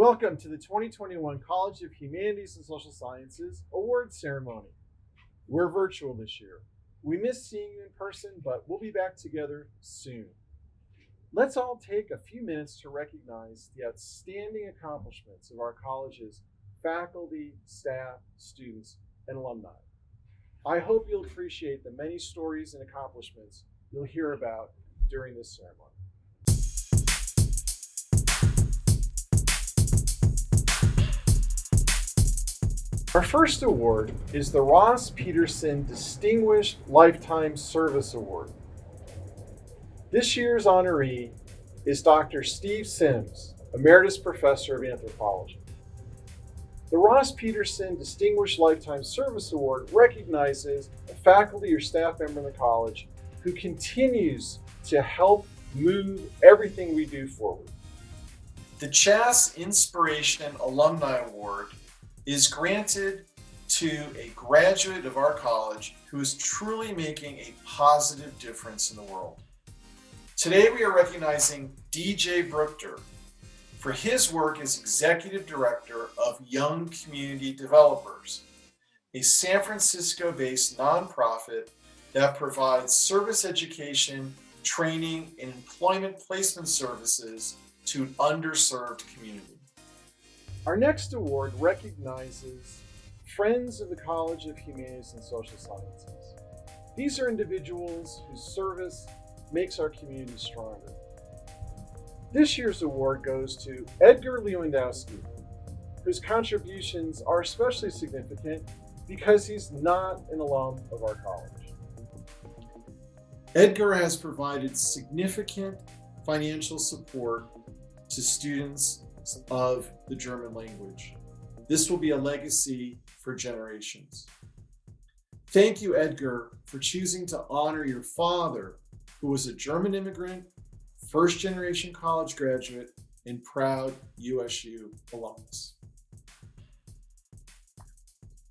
Welcome to the 2021 College of Humanities and Social Sciences Award Ceremony. We're virtual this year. We miss seeing you in person, but we'll be back together soon. Let's all take a few minutes to recognize the outstanding accomplishments of our college's faculty, staff, students, and alumni. I hope you'll appreciate the many stories and accomplishments you'll hear about during this ceremony. Our first award is the Ross Peterson Distinguished Lifetime Service Award. This year's honoree is Dr. Steve Sims, Emeritus Professor of Anthropology. The Ross Peterson Distinguished Lifetime Service Award recognizes a faculty or staff member in the college who continues to help move everything we do forward. The CHaSS Inspiration Alumni Award is granted to a graduate of our college who is truly making a positive difference in the world. Today we are recognizing DJ Brookter for his work as Executive Director of Young Community Developers, a San Francisco-based nonprofit that provides service education, training, and employment placement services to an underserved community. Our next award recognizes Friends of the College of Humanities and Social Sciences. These are individuals whose service makes our community stronger. This year's award goes to Edgar Lewandowski, whose contributions are especially significant because he's not an alum of our college. Edgar has provided significant financial support to students of the German language. This will be a legacy for generations. Thank you, Edgar, for choosing to honor your father, who was a German immigrant, first-generation college graduate, and proud USU alumnus.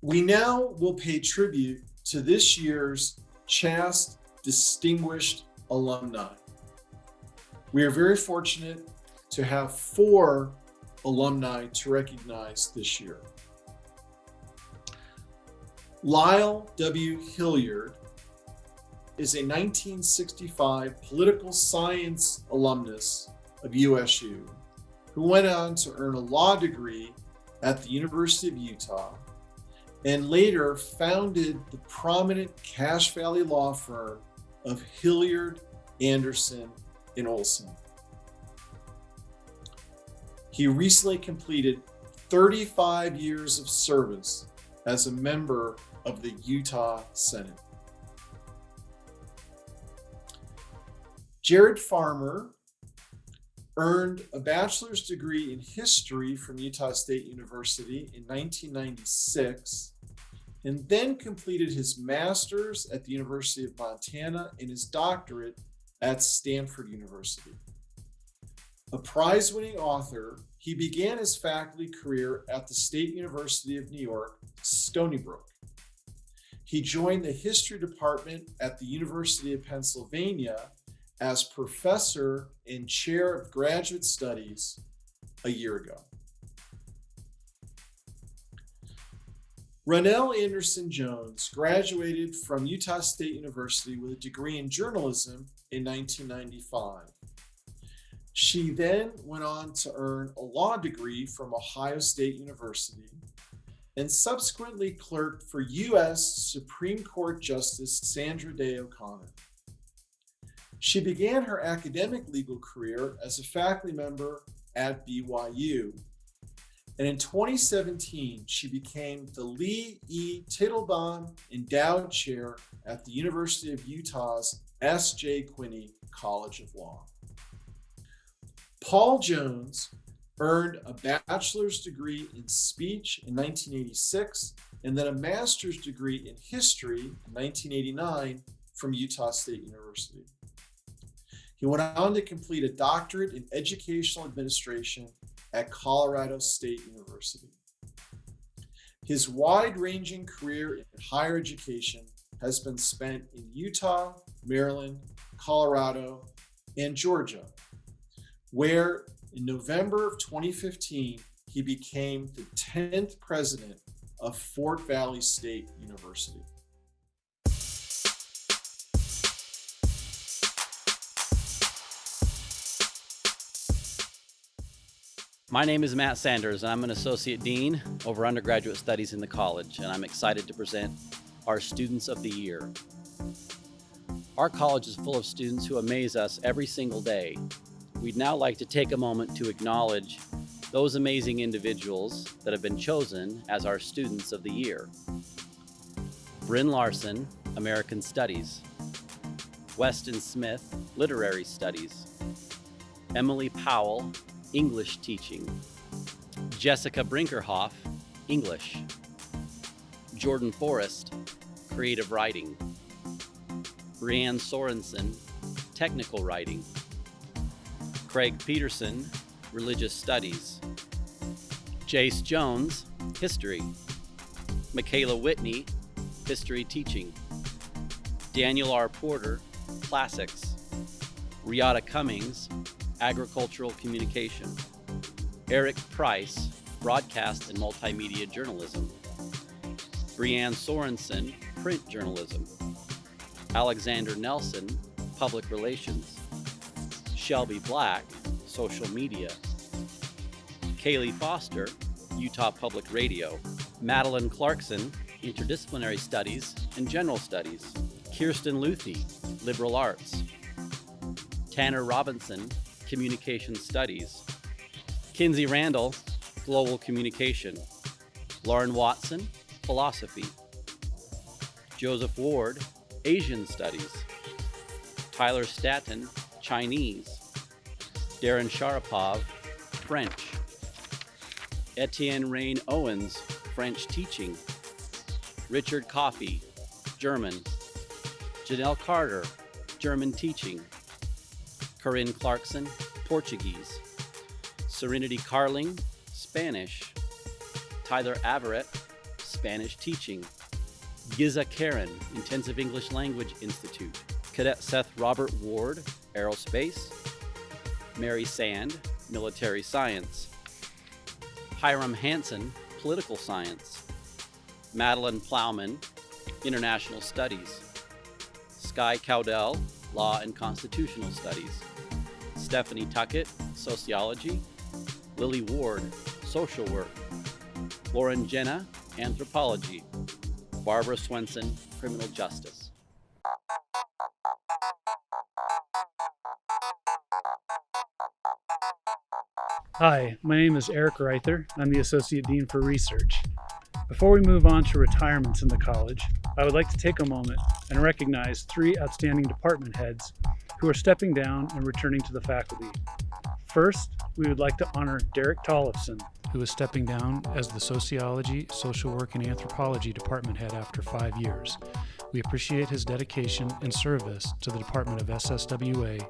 We now will pay tribute to this year's CHaSS Distinguished Alumni. We are very fortunate to have 4 alumni to recognize this year. Lyle W. Hilliard is a 1965 political science alumnus of USU who went on to earn a law degree at the University of Utah and later founded the prominent Cache Valley law firm of Hilliard, Anderson, and Olson. He recently completed 35 years of service as a member of the Utah Senate. Jared Farmer earned a bachelor's degree in history from Utah State University in 1996 and then completed his master's at the University of Montana and his doctorate at Stanford University. A prize-winning author, he began his faculty career at the State University of New York, Stony Brook. He joined the history department at the University of Pennsylvania as professor and chair of graduate studies a year ago. Ronell Anderson Jones graduated from Utah State University with a degree in journalism in 1995. She then went on to earn a law degree from Ohio State University and subsequently clerked for U.S. Supreme Court Justice Sandra Day O'Connor. She began her academic legal career as a faculty member at BYU, and in 2017, she became the Lee E. Tittlebone Endowed Chair at the University of Utah's S.J. Quinney College of Law. Paul Jones earned a bachelor's degree in speech in 1986 and then a master's degree in history in 1989 from Utah State University. He went on to complete a doctorate in educational administration at Colorado State University. His wide-ranging career in higher education has been spent in Utah, Maryland, Colorado, and Georgia, where in November of 2015, he became the 10th president of Fort Valley State University. My name is Matt Sanders, and I'm an Associate Dean over Undergraduate Studies in the college, and I'm excited to present our Students of the Year. Our college is full of students who amaze us every single day. We'd now like to take a moment to acknowledge those amazing individuals that have been chosen as our Students of the Year. Bryn Larson, American Studies. Weston Smith, Literary Studies. Emily Powell, English Teaching. Jessica Brinkerhoff, English. Jordan Forrest, Creative Writing. Brianne Sorensen, Technical Writing. Craig Peterson, Religious Studies. Jace Jones, History. Michaela Whitney, History Teaching. Daniel R. Porter, Classics. Riata Cummings, Agricultural Communication. Eric Price, Broadcast and Multimedia Journalism. Brianne Sorensen, Print Journalism. Alexander Nelson, Public Relations. Shelby Black, Social Media. Kaylee Foster, Utah Public Radio. Madeline Clarkson, Interdisciplinary Studies and General Studies. Kirsten Luthi, Liberal Arts. Tanner Robinson, Communication Studies. Kinsey Randall, Global Communication. Lauren Watson, Philosophy. Joseph Ward, Asian Studies. Tyler Staton, Chinese. Darren Sharapov, French. Etienne Rain Owens, French Teaching. Richard Coffey, German. Janelle Carter, German Teaching. Corinne Clarkson, Portuguese. Serenity Carling, Spanish. Tyler Averett, Spanish Teaching. Giza Karen, Intensive English Language Institute. Cadet Seth Robert Ward, Aerospace. Mary Sand, Military Science. Hiram Hansen, Political Science. Madeline Plowman, International Studies. Sky Cowdell, Law and Constitutional Studies. Stephanie Tuckett, Sociology. Lily Ward, Social Work. Lauren Jenna, Anthropology. Barbara Swenson, Criminal Justice. Hi, my name is Eric Reither. I'm the Associate Dean for Research. Before we move on to retirements in the college, I would like to take a moment and recognize 3 outstanding department heads who are stepping down and returning to the faculty. First, we would like to honor Derek Tollefson, who is stepping down as the Sociology, Social Work, and Anthropology department head after 5 years. We appreciate his dedication and service to the Department of SSWA.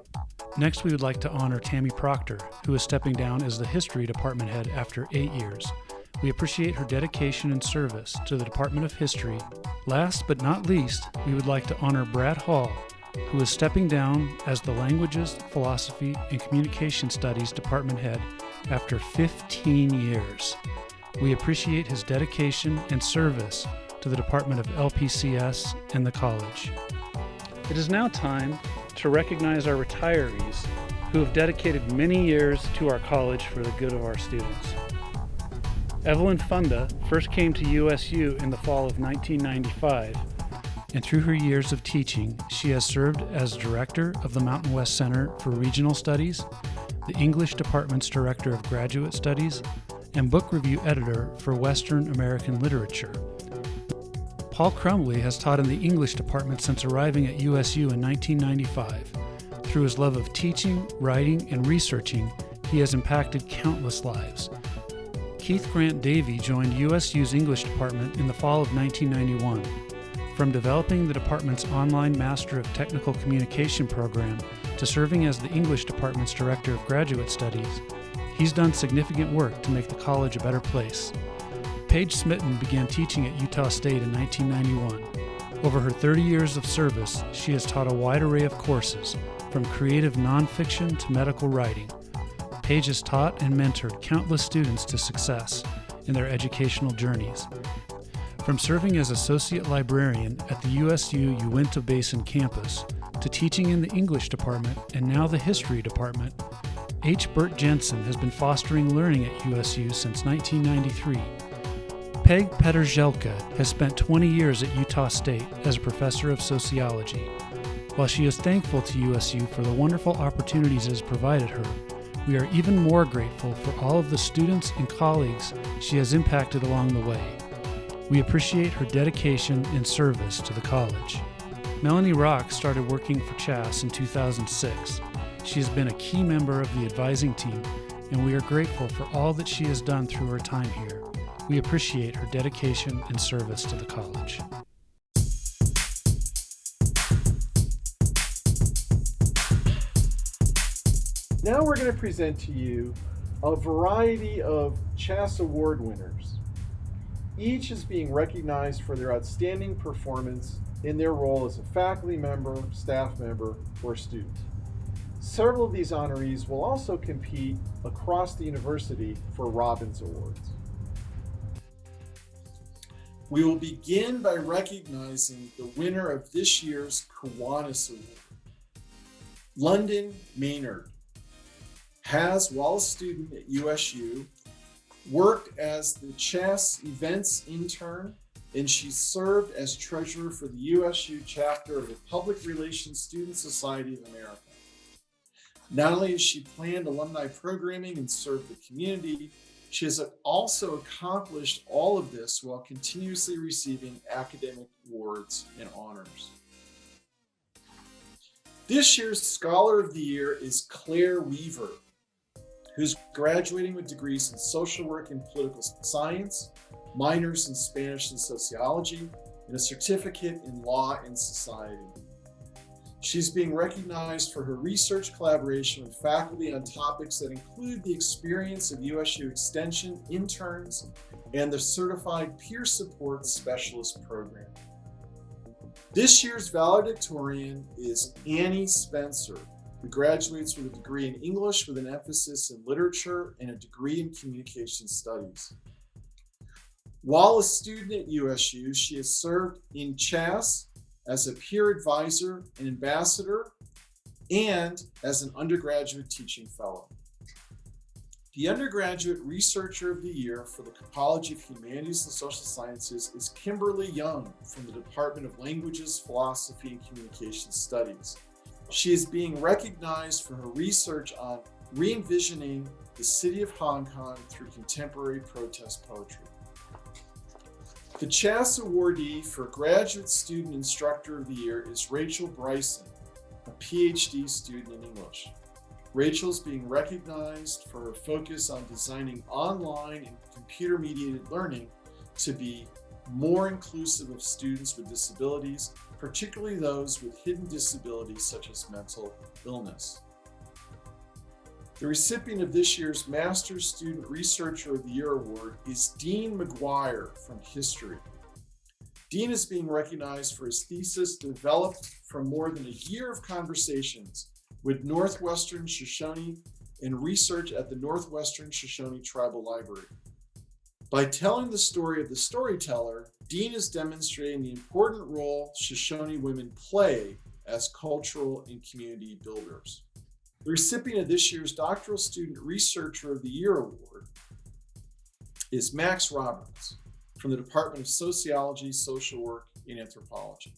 Next, we would like to honor Tammy Proctor, who is stepping down as the History department head after 8 years. We appreciate her dedication and service to the Department of History. Last but not least, we would like to honor Brad Hall, who is stepping down as the Languages, Philosophy, and Communication Studies department head after 15 years. We appreciate his dedication and service to the Department of LPCS and the college. It is now time to recognize our retirees who have dedicated many years to our college for the good of our students. Evelyn Funda first came to USU in the fall of 1995, and through her years of teaching, she has served as Director of the Mountain West Center for Regional Studies, the English Department's Director of Graduate Studies, and Book Review Editor for Western American Literature. Paul Crumley has taught in the English department since arriving at USU in 1995. Through his love of teaching, writing, and researching, he has impacted countless lives. Keith Grant Davey joined USU's English department in the fall of 1991. From developing the department's online Master of Technical Communication program to serving as the English department's Director of Graduate Studies, he's done significant work to make the college a better place. Paige Smitten began teaching at Utah State in 1991. Over her 30 years of service, she has taught a wide array of courses, from creative nonfiction to medical writing. Paige has taught and mentored countless students to success in their educational journeys. From serving as associate librarian at the USU Uinta Basin campus to teaching in the English department and now the history department, H. Burt Jensen has been fostering learning at USU since 1993. Peg Petrželka has spent 20 years at Utah State as a professor of sociology. While she is thankful to USU for the wonderful opportunities it has provided her, we are even more grateful for all of the students and colleagues she has impacted along the way. We appreciate her dedication and service to the college. Melanie Rock started working for CHaSS in 2006. She has been a key member of the advising team, and we are grateful for all that she has done through her time here. We appreciate her dedication and service to the college. Now we're going to present to you a variety of CHaSS Award winners. Each is being recognized for their outstanding performance in their role as a faculty member, staff member, or student. Several of these honorees will also compete across the university for Robbins Awards. We will begin by recognizing the winner of this year's Kiwanis Award. London Maynard has, while a student at USU, worked as the CHaSS events intern, and she served as treasurer for the USU chapter of the Public Relations Student Society of America. Not only has she planned alumni programming and served the community, she has also accomplished all of this while continuously receiving academic awards and honors. This year's Scholar of the Year is Claire Weaver, who's graduating with degrees in social work and political science, minors in Spanish and sociology, and a certificate in law and society. She's being recognized for her research collaboration with faculty on topics that include the experience of USU Extension interns and the Certified Peer Support Specialist program. This year's valedictorian is Annie Spencer, who graduates with a degree in English with an emphasis in literature and a degree in communication studies. While a student at USU, she has served in CHaSS as a peer advisor and ambassador and as an undergraduate teaching fellow. The Undergraduate Researcher of the Year for the College of Humanities and Social Sciences is Kimberly Young from the Department of Languages, Philosophy, and Communication Studies. She is being recognized for her research on re-envisioning the city of Hong Kong through contemporary protest poetry. The CHaSS awardee for Graduate Student Instructor of the Year is Rachel Bryson, a PhD student in English. Rachel's being recognized for her focus on designing online and computer-mediated learning to be more inclusive of students with disabilities, particularly those with hidden disabilities such as mental illness. The recipient of this year's Master's Student Researcher of the Year Award is Dean McGuire from History. Dean is being recognized for his thesis developed from more than a year of conversations with Northwestern Shoshone and research at the Northwestern Shoshone Tribal Library. By telling the story of the storyteller, Dean is demonstrating the important role Shoshone women play as cultural and community builders. The recipient of this year's Doctoral Student Researcher of the Year Award is Max Roberts from the Department of Sociology, Social Work, and Anthropology.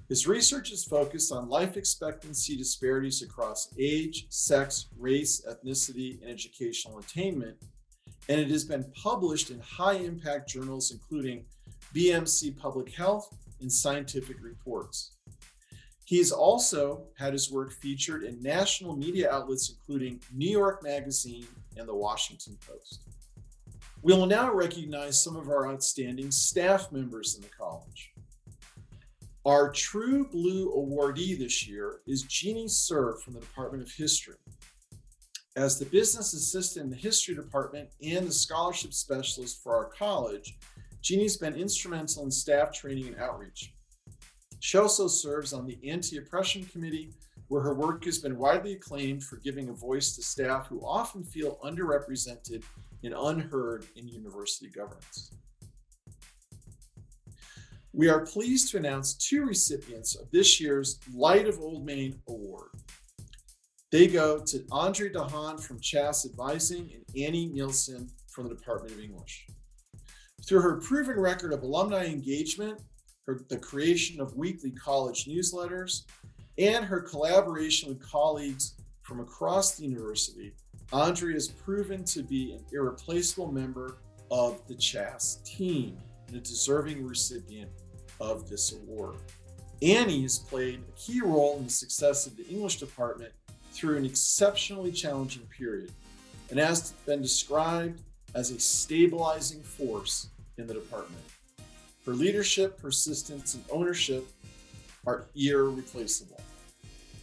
His research is focused on life expectancy disparities across age, sex, race, ethnicity, and educational attainment, and it has been published in high-impact journals including BMC Public Health and Scientific Reports. He's also had his work featured in national media outlets including New York Magazine and The Washington Post. We will now recognize some of our outstanding staff members in the college. Our True Blue awardee this year is Jeannie Sir from the Department of History. As the business assistant in the history department and the scholarship specialist for our college, Jeannie's been instrumental in staff training and outreach. She also serves on the Anti-Oppression Committee where her work has been widely acclaimed for giving a voice to staff who often feel underrepresented and unheard in university governance. We are pleased to announce two recipients of this year's Light of Old Main Award. They go to Andre DeHaan from CHaSS Advising and Annie Nielsen from the Department of English. Through her proven record of alumni engagement, the creation of weekly college newsletters, and her collaboration with colleagues from across the university, Andre has proven to be an irreplaceable member of the CHaSS team and a deserving recipient of this award. Annie has played a key role in the success of the English department through an exceptionally challenging period and has been described as a stabilizing force in the department. Her leadership, persistence, and ownership are irreplaceable.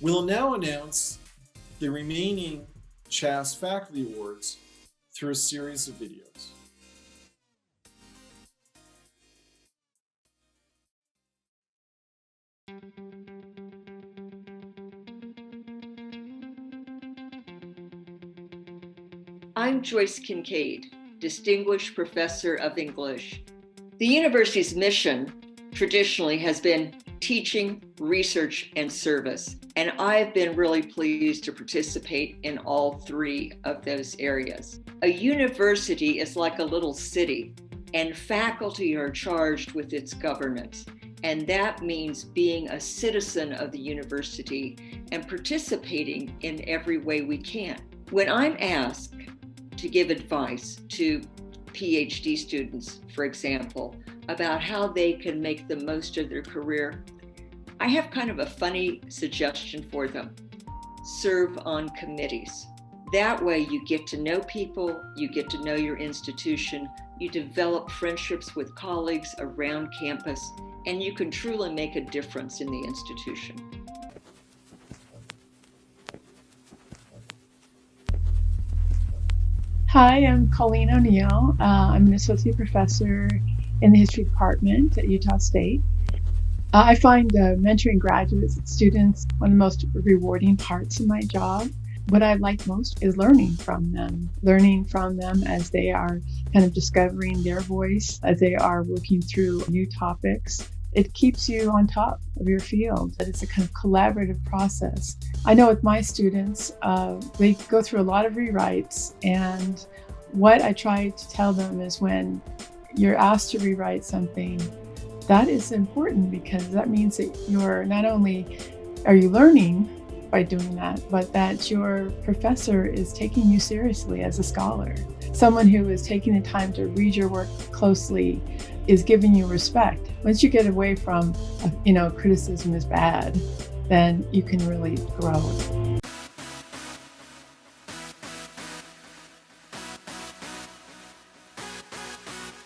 We'll now announce the remaining CHaSS Faculty Awards through a series of videos. I'm Joyce Kincaid, Distinguished Professor of English. The university's mission traditionally has been teaching, research, and service, and I've been really pleased to participate in all three of those areas. A university is like a little city, and faculty are charged with its governance, and that means being a citizen of the university and participating in every way we can. When I'm asked to give advice to PhD students, for example, about how they can make the most of their career, I have kind of a funny suggestion for them. Serve on committees. That way you get to know people, you get to know your institution, you develop friendships with colleagues around campus, and you can truly make a difference in the institution. Hi, I'm Colleen O'Neill. I'm an associate professor in the history department at Utah State. I find mentoring graduate students one of the most rewarding parts of my job. What I like most is learning from them as they are kind of discovering their voice, as they are working through new topics. It keeps you on top of your field. It's a kind of collaborative process. I know with my students, they go through a lot of rewrites, and what I try to tell them is when you're asked to rewrite something, that is important because that means that you're not only are you learning by doing that, but that your professor is taking you seriously as a scholar. Someone who is taking the time to read your work closely is giving you respect. Once you get away from, criticism is bad, then you can really grow.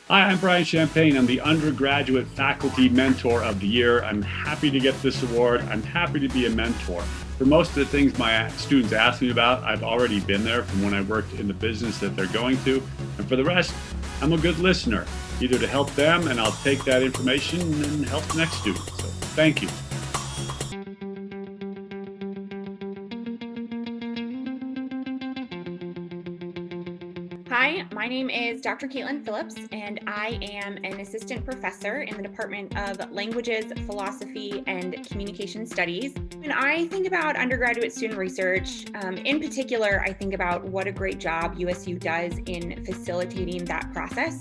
Hi, I'm Brian Champagne. I'm the Undergraduate Faculty Mentor of the Year. I'm happy to get this award. I'm happy to be a mentor. For most of the things my students ask me about, I've already been there from when I worked in the business that they're going to. And for the rest, I'm a good listener, either to help them, and I'll take that information and help the next student. So thank you. Hi, my name is Dr. Caitlin Phillips, and I am an assistant professor in the Department of Languages, Philosophy, and Communication Studies. When I think about undergraduate student research, in particular, I think about what a great job USU does in facilitating that process.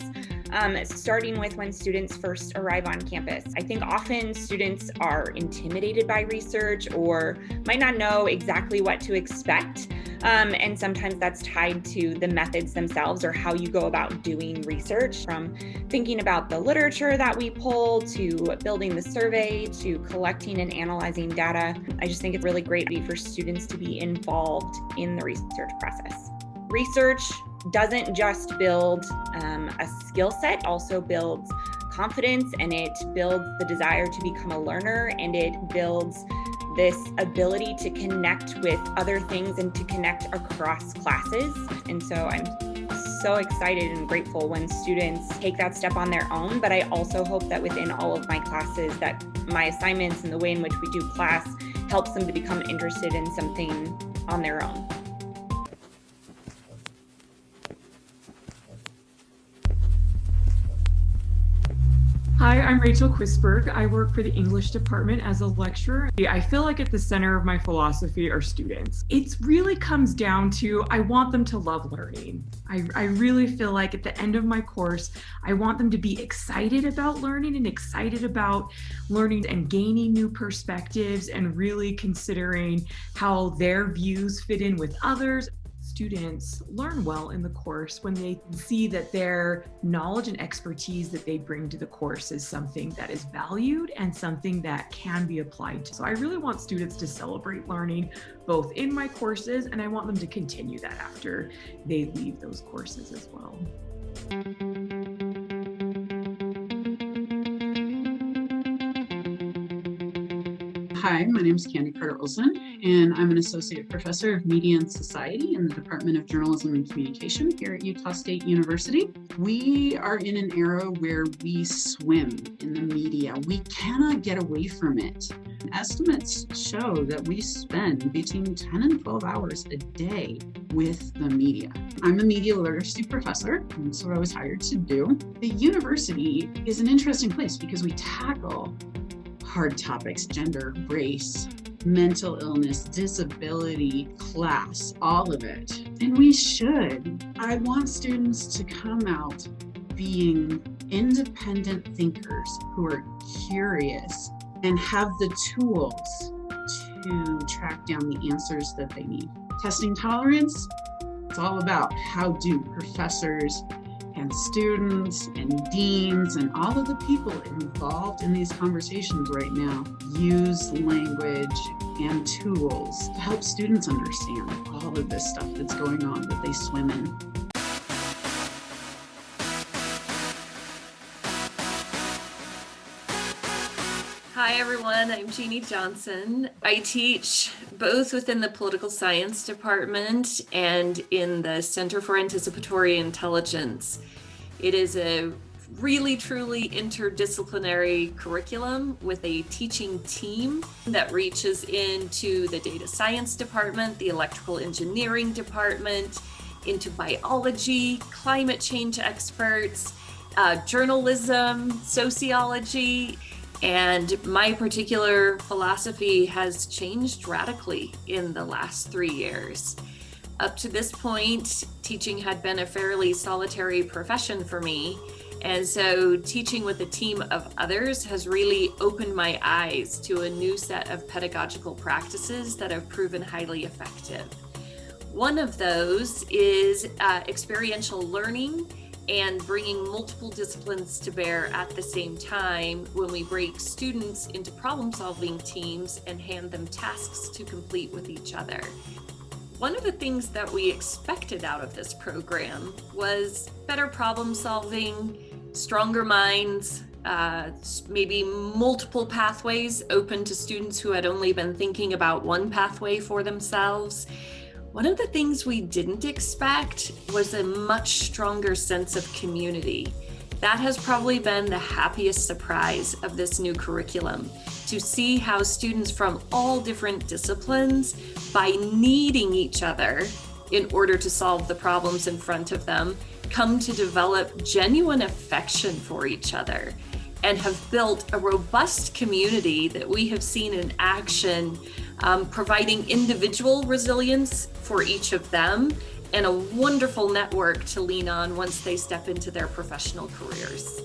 Starting with when students first arrive on campus. I think often students are intimidated by research or might not know exactly what to expect. And sometimes that's tied to the methods themselves or how you go about doing research, from thinking about the literature that we pull to building the survey to collecting and analyzing data. I just think it's really great for students to be involved in the research process. Research doesn't just build a skill set, also builds confidence, and it builds the desire to become a learner, and it builds this ability to connect with other things and to connect across classes. And so I'm so excited and grateful when students take that step on their own, but I also hope that within all of my classes that my assignments and the way in which we do class helps them to become interested in something on their own. Hi, I'm Rachel Quisberg. I work for the English department as a lecturer. I feel like at the center of my philosophy are students. It really comes down to, I want them to love learning. I really feel like at the end of my course, I want them to be excited about learning and excited about learning and gaining new perspectives and really considering how their views fit in with others. Students learn well in the course when they see that their knowledge and expertise that they bring to the course is something that is valued and something that can be applied to. So I really want students to celebrate learning both in my courses, and I want them to continue that after they leave those courses as well. Hi, my name is Candy Carter-Olson, and I'm an associate professor of media and society in the Department of Journalism and Communication here at Utah State University. We are in an era where we swim in the media. We cannot get away from it. Estimates show that we spend between 10 and 12 hours a day with the media. I'm a media literacy professor, and that's what I was hired to do. The university is an interesting place because we tackle hard topics: gender, race, mental illness, disability, class, all of it. And we should. I want students to come out being independent thinkers who are curious and have the tools to track down the answers that they need. Testing tolerance, it's all about how do professors and students and deans and all of the people involved in these conversations right now use language and tools to help students understand all of this stuff that's going on that they swim in. Hi everyone, I'm Jeannie Johnson. I teach both within the political science department and in the Center for Anticipatory Intelligence. It is a really truly interdisciplinary curriculum with a teaching team that reaches into the data science department, the electrical engineering department, into biology, climate change experts, journalism, sociology. And my particular philosophy has changed radically in the last 3 years. Up to this point, teaching had been a fairly solitary profession for me. And so teaching with a team of others has really opened my eyes to a new set of pedagogical practices that have proven highly effective. One of those is experiential learning and bringing multiple disciplines to bear at the same time when we break students into problem-solving teams and hand them tasks to complete with each other. One of the things that we expected out of this program was better problem-solving, stronger minds, maybe multiple pathways open to students who had only been thinking about one pathway for themselves. One of the things we didn't expect was a much stronger sense of community. That has probably been the happiest surprise of this new curriculum, to see how students from all different disciplines, by needing each other in order to solve the problems in front of them, come to develop genuine affection for each other and have built a robust community that we have seen in action, providing individual resilience for each of them and a wonderful network to lean on once they step into their professional careers.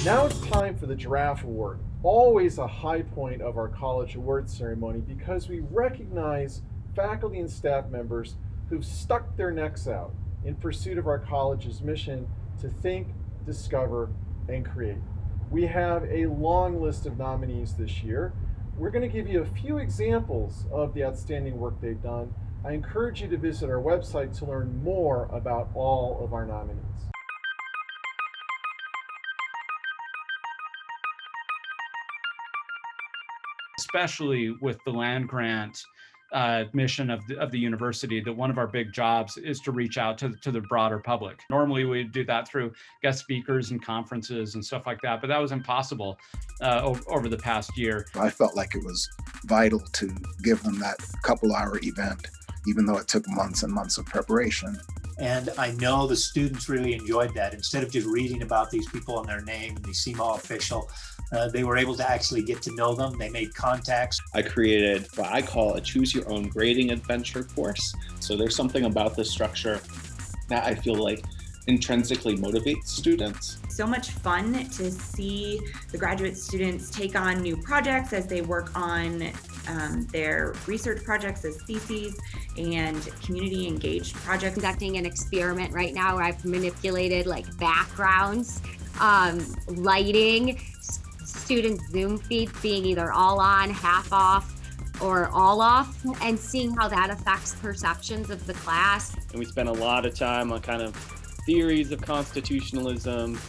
Now it's time for the Giraffe Award. Always a high point of our college awards ceremony because we recognize faculty and staff members who've stuck their necks out in pursuit of our college's mission to think, discover, and create. We have a long list of nominees this year. We're going to give you a few examples of the outstanding work they've done. I encourage you to visit our website to learn more about all of our nominees. Especially with the land grant mission of the university, that one of our big jobs is to reach out to the broader public. Normally we do that through guest speakers and conferences and stuff like that, but that was impossible over the past year. I felt like it was vital to give them that couple-hour event, even though it took months and months of preparation. And I know the students really enjoyed that. Instead of just reading about these people and their name and they seem all official, they were able to actually get to know them. They made contacts. I created what I call a choose your own grading adventure course. So there's something about the structure that I feel like intrinsically motivates students. So much fun to see the graduate students take on new projects as they work on their research projects as theses and community engaged projects. Conducting an experiment right now where I've manipulated like backgrounds, lighting, students' Zoom feeds being either all on, half off, or all off, and seeing how that affects perceptions of the class. And we spent a lot of time on kind of theories of constitutionalism,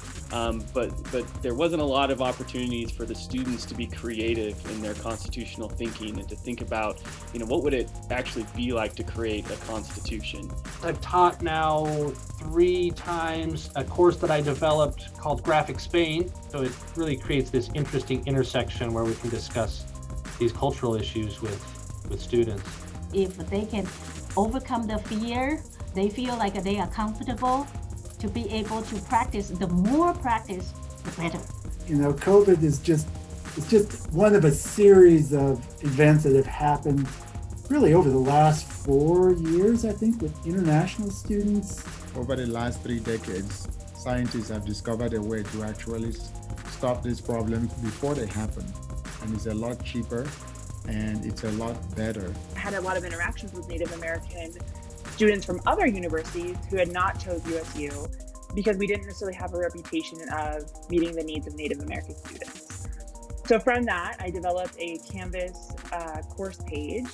but there wasn't a lot of opportunities for the students to be creative in their constitutional thinking and to think about, what would it actually be like to create a constitution. I've taught now 3 times a course that I developed called Graphic Spain, so it really creates this interesting intersection where we can discuss these cultural issues with students. If they can overcome the fear, they feel like they are comfortable to be able to practice. The more practice, the better. COVID is just one of a series of events that have happened really over the last 4 years, I think, with international students. Over the last 3 decades, scientists have discovered a way to actually stop these problems before they happen. And it's a lot cheaper and it's a lot better. I had a lot of interactions with Native American students from other universities who had not chose USU because we didn't necessarily have a reputation of meeting the needs of Native American students. So from that, I developed a Canvas course page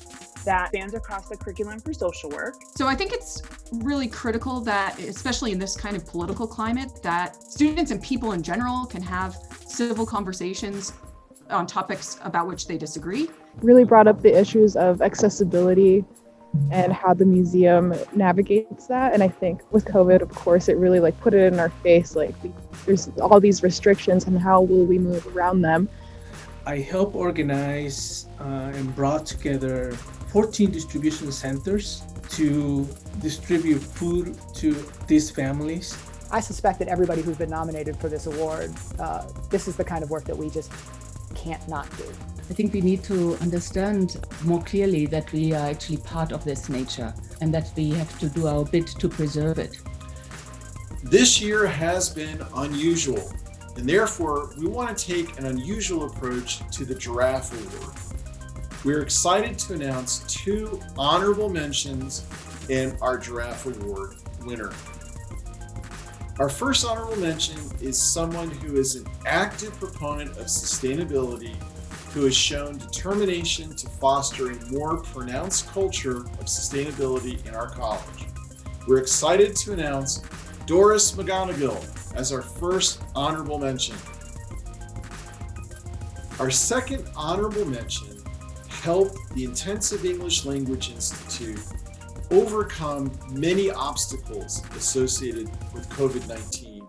that spans across the curriculum for social work. So I think it's really critical that, especially in this kind of political climate, that students and people in general can have civil conversations on topics about which they disagree. Really brought up the issues of accessibility and how the museum navigates that. And I think with COVID, of course, it really put it in our face, there's all these restrictions and how will we move around them. I helped organize and brought together 14 distribution centers to distribute food to these families. I suspect that everybody who's been nominated for this award, this is the kind of work that we just can't not do. I think we need to understand more clearly that we are actually part of this nature and that we have to do our bit to preserve it. This year has been unusual, and therefore we want to take an unusual approach to the Giraffe Award. We're excited to announce 2 honorable mentions in our Giraffe Award winner. Our first honorable mention is someone who is an active proponent of sustainability, who has shown determination to foster a more pronounced culture of sustainability in our college. We're excited to announce Doris McGonigal as our first honorable mention. Our second honorable mention helped the Intensive English Language Institute overcome many obstacles associated with COVID-19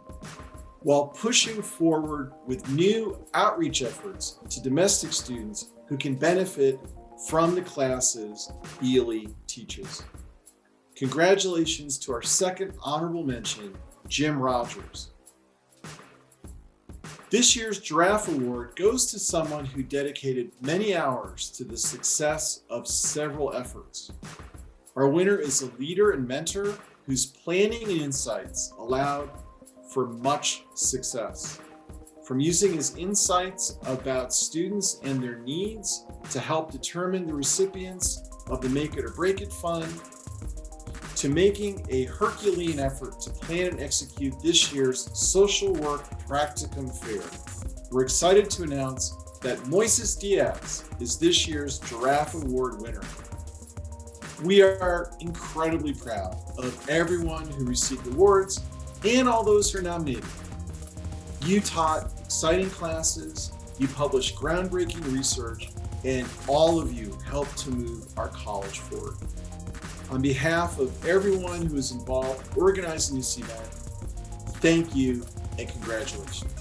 while pushing forward with new outreach efforts to domestic students who can benefit from the classes ELE teaches. Congratulations to our second honorable mention, Jim Rogers. This year's Giraffe Award goes to someone who dedicated many hours to the success of several efforts. Our winner is a leader and mentor whose planning and insights allowed for much success. From using his insights about students and their needs to help determine the recipients of the Make It or Break It Fund, to making a Herculean effort to plan and execute this year's Social Work Practicum Fair. We're excited to announce that Moises Diaz is this year's Giraffe Award winner. We are incredibly proud of everyone who received awards and all those who are nominated. You taught exciting classes, you published groundbreaking research, and all of you helped to move our college forward. On behalf of everyone who is involved in organizing this event, thank you and congratulations.